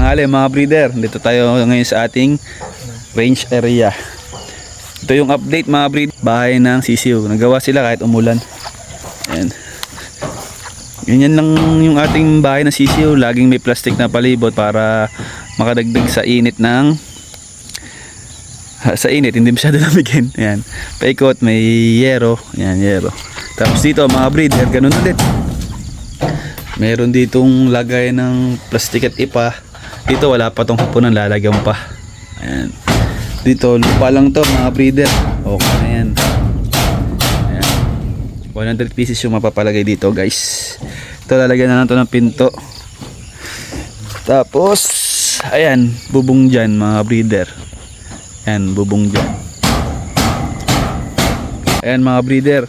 tanghali mga breeder. Dito tayo ngayon sa ating range area. Ito yung update mga breed. Bahay ng sisiw. Nagawa sila kahit umulan. Ayan. Ganyan lang yung ating bahay ng sisiw. Laging may plastic na palibot para makadagdag sa init ng hindi masyado lamigin. Ayan. Paikot, may yero. Ayan, yero. Tapos dito mga breeder, ganun ulit. Meron ditong lagay ng plastic at ipa. Dito wala pa tong hapunan, lalagyan pa. Ayan. Dito lupa lang to mga breeder. Okay na yan. Ayan. 100 pieces yung mapapalagay dito guys. Ito lalagyan na lang to ng pinto. Tapos ayan, bubong dyan mga breeder. Ayan, bubong dyan. Ayan mga breeder,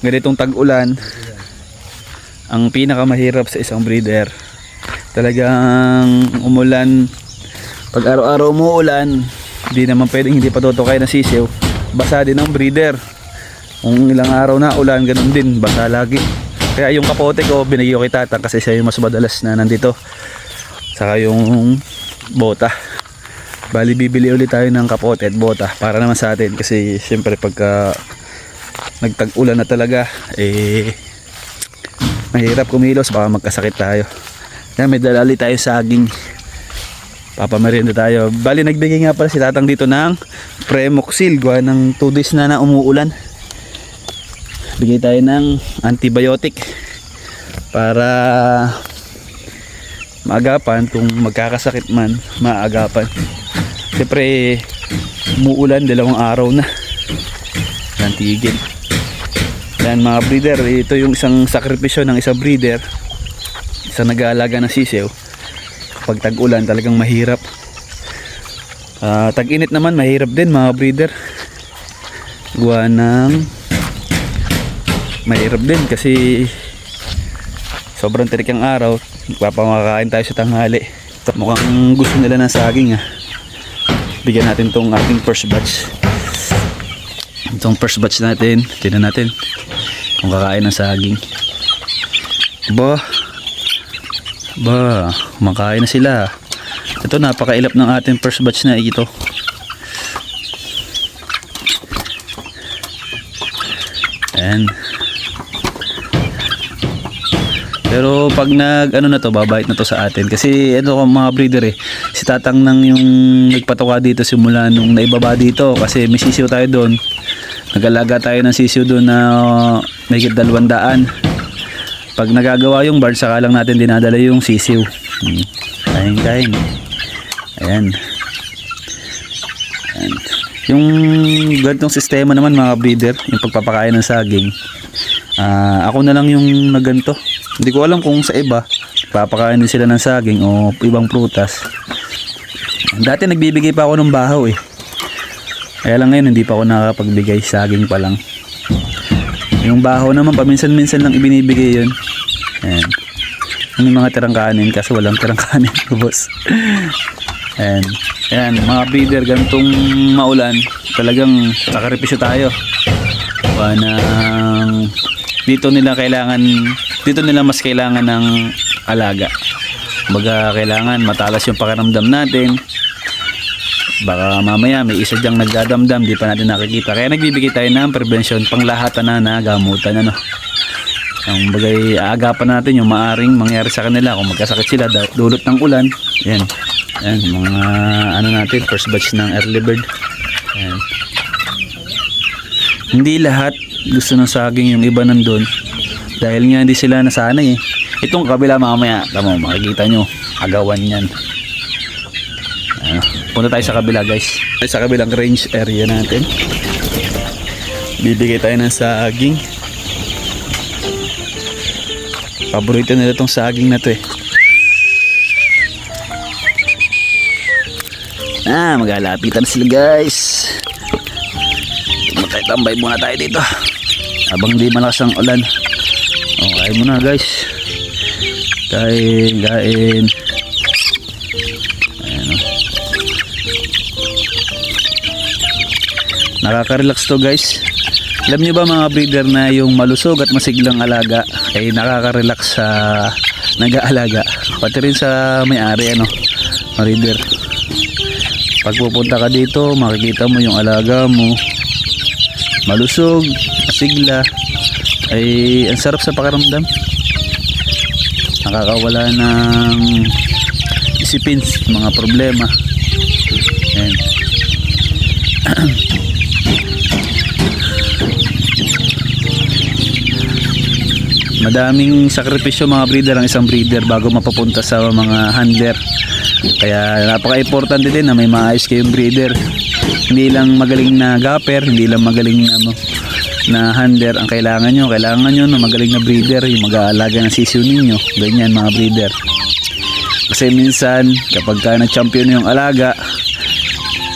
ganitong tag-ulan ang pinakamahirap sa isang breeder. Talagang umulan. Pag araw-araw umuulan, hindi naman pwedeng hindi patutokay ng sisiw. Basa din ang breeder. Kung ilang araw na ulan, ganun din, basa lagi. Kaya yung kapote ko binigay ko kay Tatang kasi siya yung mas madalas na nandito. Saka yung bota. Bali bibili ulit tayo ng kapote at bota para naman sa atin kasi syempre pagka nagtag-ulan na talaga mahirap kumilos, baka magkasakit tayo. Yan, may dalali tayo saging. Papamerienda tayo. Bali nagbigay nga pala si Tatang dito ng Premoxil. Gawa ng 2 days na umuulan. Bigay tayo ng antibiotic para maagapan kung magkakasakit man, maagapan. Siyempre umuulan 2 araw na. Nantigil. Yan mga breeder, ito yung isang sakripisyo ng isang breeder, isang nag-aalaga ng sisiw. Pag tag-ulan talagang mahirap. Tag-init naman mahirap din mga breeder. Gawa ng mahirap din kasi sobrang tirik ang araw. Papamakain tayo sa tanghali. Mukhang gusto nila ng saging Bigyan natin tong ating first batch. Itong first batch natin, tingnan natin kung kakain ng saging. Makain na sila. Ito napakailap ng ating first batch na ito. Ayan. Pero pag ano na to, babait na to sa atin. Kasi ito mga breeder si Tatang nang yung nagpatuka dito simula nung naibaba dito. Kasi may sisiw tayo doon. Nag-alaga tayo ng sisiw doon na may 200. Pag nagagawa yung barn, saka lang natin dinadala yung sisiw. Kain. Ayan. Yung ganitong sistema naman mga breeder, yung pagpapakain ng saging, ako na lang yung naganto. Hindi ko alam kung sa iba papakain din sila ng saging o ibang prutas. Dati nagbibigay pa ako ng bahaw kaya lang ngayon hindi pa ako nakakapagbigay, saging pa lang. Yung bahaw naman paminsan-minsan lang ibinibigay yun. Ayan. May mga tirang kanin kasi walang tirang kanin boss. Ayan mga breeder, ganitong maulan talagang sakripisyo tayo. Dito nila mas kailangan ng alaga. Baga kailangan matalas yung pakiramdam natin. Baka mamaya may isa dyang nagdadamdam, di pa natin nakikita. Kaya nagbibigay tayo ng prevention, panglahatan na gamutan ang bagay, aagapan natin yung maaring mangyari sa kanila kung magkasakit sila dulot ng ulan. Yan mga natin, first batch ng early bird. Yan. Hindi lahat gusto ng saging, yung iba nandun dahil nga hindi sila nasanay Itong kabila mamaya, tama, makikita nyo agawan yan. Punta tayo sa kabila guys, sa kabilang range area natin. Bibigay tayo ng saging. Paborito nila itong saging na to Magalapitan sila guys. Tambay muna tayo dito habang di malakas ang ulan. Kain muna guys. Kain. Ayan Nakaka-relax to guys. Alam nyo ba mga breeder na yung malusog at masiglang alaga ay nakaka-relax sa nag-aalaga, pati rin sa may-ari breeder. Pag pupunta ka dito, makikita mo yung alaga mo malusog, masigla, ay ang sarap sa pakiramdam. Nakakawala ng isipin, mga problema. Ayan. Madaming sakripisyo mga breeder ang isang breeder bago mapapunta sa mga handler. Kaya napaka-importante din na may maayos kayong breeder. Hindi lang magaling na gapper, hindi lang magaling na, na handler ang kailangan nyo. Kailangan nyo na magaling na breeder, yung mag-aalaga ng sisiw ninyo. Ganyan mga breeder. Kasi minsan kapag ka nag-champion yung alaga,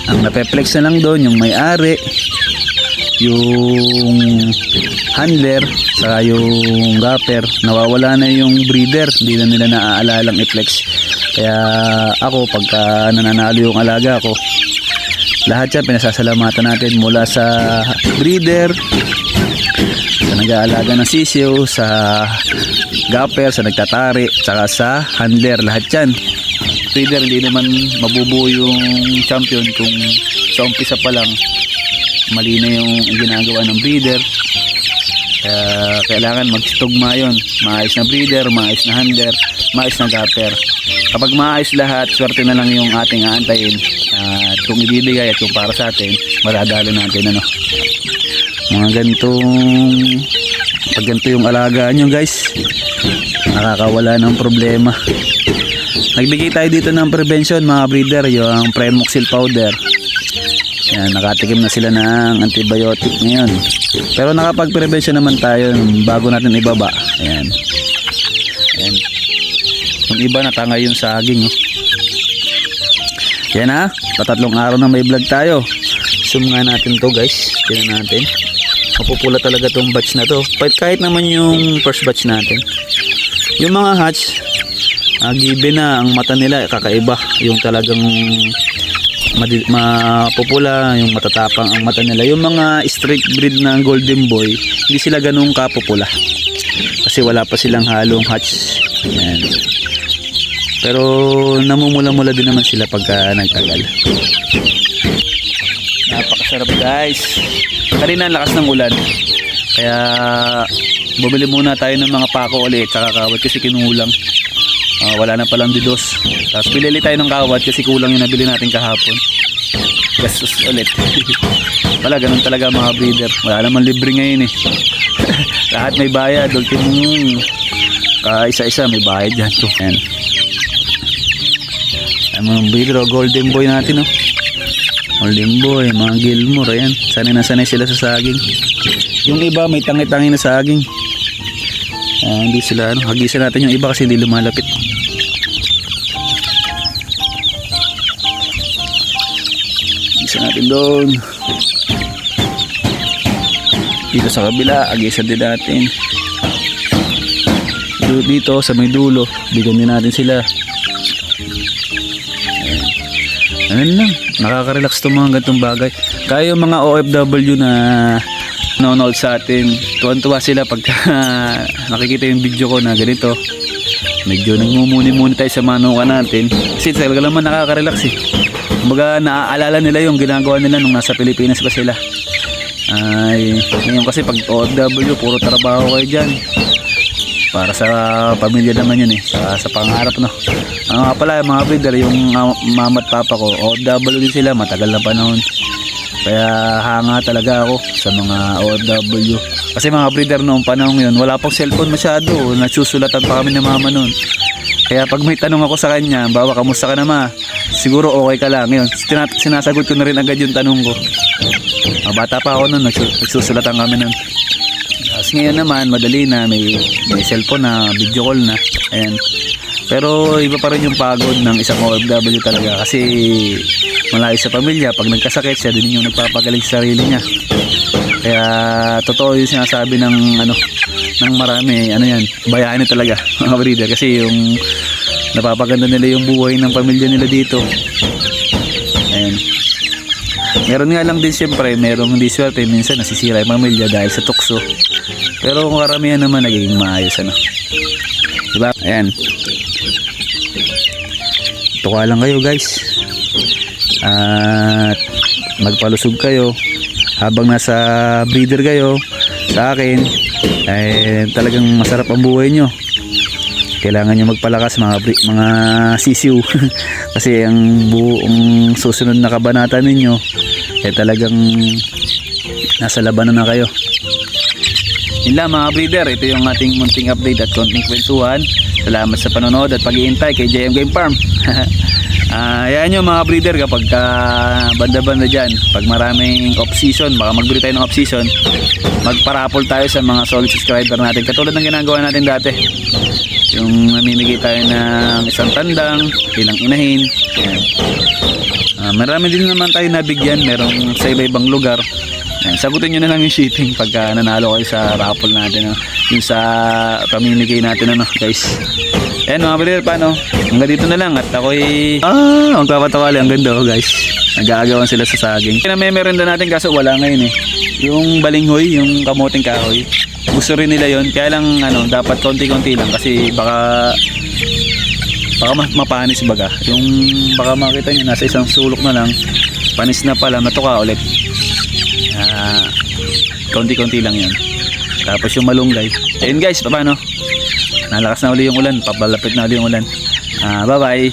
ang napeplex na lang doon yung may-ari, yung handler, saka yung gapper. Nawawala na yung breeder, hindi na nila naaalalang i-flex. Kaya ako pagka nananalo yung alaga ko, lahat yan pinasasalamatan natin, mula sa breeder, sa nag-aalaga ng sisiw, sa gapper, sa nagtatari, saka sa handler. Lahat yan breeder, hindi naman mabubuo yung champion kung sa umpisa pa lang mali na yung ginagawa ng breeder. Kaya kailangan magtugma yun, maayos na breeder, maayos na handler, maayos na gapper. Kapag maayos lahat, swerte na lang yung ating aantayin, at kung ibibigay at kung para sa atin, maradalo natin ano. Mga ganitong, pag ganito yung alagaan nyo guys, nakakawala ng problema. Nagbigay tayo dito ng prevention mga breeder, yung Premoxil powder. Yan, nakatikim na sila ng antibiotic ngayon. Pero nakapag-prevention naman tayo bago natin ibaba. Ayan. Ayan. Yung iba natangay yung saging. Oh. Yan ha. Patatlong araw na may vlog tayo. Zoom nga natin to guys. Tingnan natin. Mapupula talaga tong batch na to. Kahit naman yung first batch natin. Yung mga hatch, given na ang mata nila kakaiba. Yung talagang mapupula, yung matatapang ang mata nila. Yung mga straight breed na golden boy, hindi sila ganun kapupula kasi wala pa silang halong hatch. Yan. Pero namumula-mula din naman sila pagka nagtagal. Napakasarap guys. Kanina ang lakas ng ulan, kaya bumili muna tayo ng mga pako ulit saka kawat kasi kinulang. Wala na palang didos. Tapos pilili tayo ng kawat kasi kulang yung nabili natin kahapon. Gastos ulit. Wala, ganun talaga mga breeder. Wala naman libre ngayon eh. Lahat may bayad. Ultimo isa-isa may bayad dyan. So, yan. Ay, mga breeder, golden boy natin oh. Golden boy, mga Gilmore. Ayan. Sanay na sanay sila sa saging. Yung iba may tangi-tangi na saging. Hindi sila hagisan natin yung iba kasi hindi lumalapit. Hagisan natin doon. Dito sa kabila hagisan din natin. Dito sa may dulo bigyan din natin sila. Ayan lang, nakaka-relax itong mga ganitong bagay. Kaya yung mga OFW na nanonood sa atin, tuwan-tuwa sila pagka nakikita yung video ko na ganito. Medyo nagmumuni-muni tayo sa manukan natin kasi talaga naman nakaka-relax eh. Kumbaga naaalala nila yung ginagawa nila nung nasa Pilipinas pa sila. Ay, ngayon kasi pag OFW puro trabaho kayo dyan, para sa pamilya naman yun eh, sa pangarap no. Nga pala mga breeder, yung mama at papa ko OFW din sila, matagal na panahon. Kaya hanga talaga ako sa mga OFW. Kasi mga breeder noong panahon yun, wala pang cellphone masyado. Nagsusulatan pa kami ng mama noon. Kaya pag may tanong ako sa kanya, bawa kamusta ka na ma? Siguro okay ka lang. Ngayon, sinasagot ko na rin agad yung tanong ko. Bata pa ako noon, nagsusulatan kami noon. Tapos ngayon naman, madali na, may cellphone na, video call na. Ayan. Pero iba pa rin yung pagod ng isang OFW talaga kasi malayo sa pamilya. Pag nagkasakit siya, din yung nagpapagaling sa sarili niya. Kaya totoo yung sinasabi ng marami, yan, bayani talaga mga breeder kasi yung napapaganda nila yung buhay ng pamilya nila dito. Ayan. Meron nga lang din siyempre, merong hindi swerte, minsan nasisira yung pamilya dahil sa tukso. Pero kung karamihan naman nagiging maayos diba? Ayan. tuka lang kayo guys. At magpalusog kayo habang nasa breeder kayo. Sa akin ay talagang masarap ang buhay nyo. Kailangan nyo magpalakas mga sisiw. Kasi ang buong susunod na kabanata ninyo ay talagang nasa labanan na kayo. Yun lang mga breeder, ito yung ating munting update at konting kwentuhan. Salamat sa panonood at pag-iintay kay JM Game Farm. Ayan nyo mga breeder, kapag banda-banda dyan, pag maraming off-season, baka magbili tayo ng off-season, magparapol tayo sa mga solid subscriber natin. Katulad ng ginagawa natin dati. Yung namimigay tayo ng isang tandang, ilang inahin. Marami din naman tayo nabigyan, merong sa iba-ibang lugar. Sagutin nyo na lang yung shipping pagka nanalo kayo sa raffle natin, yung sa pamimigay natin guys. Ayan mga brother, paano? Hanggang dito na lang at ako'y magpapatawali. Ang ganda guys, nag-aagawan sila sa saging. Meron natin kaso wala ngayon yung balinghoy, yung kamuting kahoy. Gusto rin nila yon, kaya lang dapat konti-konti lang kasi baka mapanis baga. Yung baka makita nyo nasa isang sulok na lang, panis na pala, natuka ulit. Konti-konti lang yan. Tapos yung malunggay, ayun guys, paano? Nalakas na uli yung ulan, papalapit na uli yung ulan. Bye bye.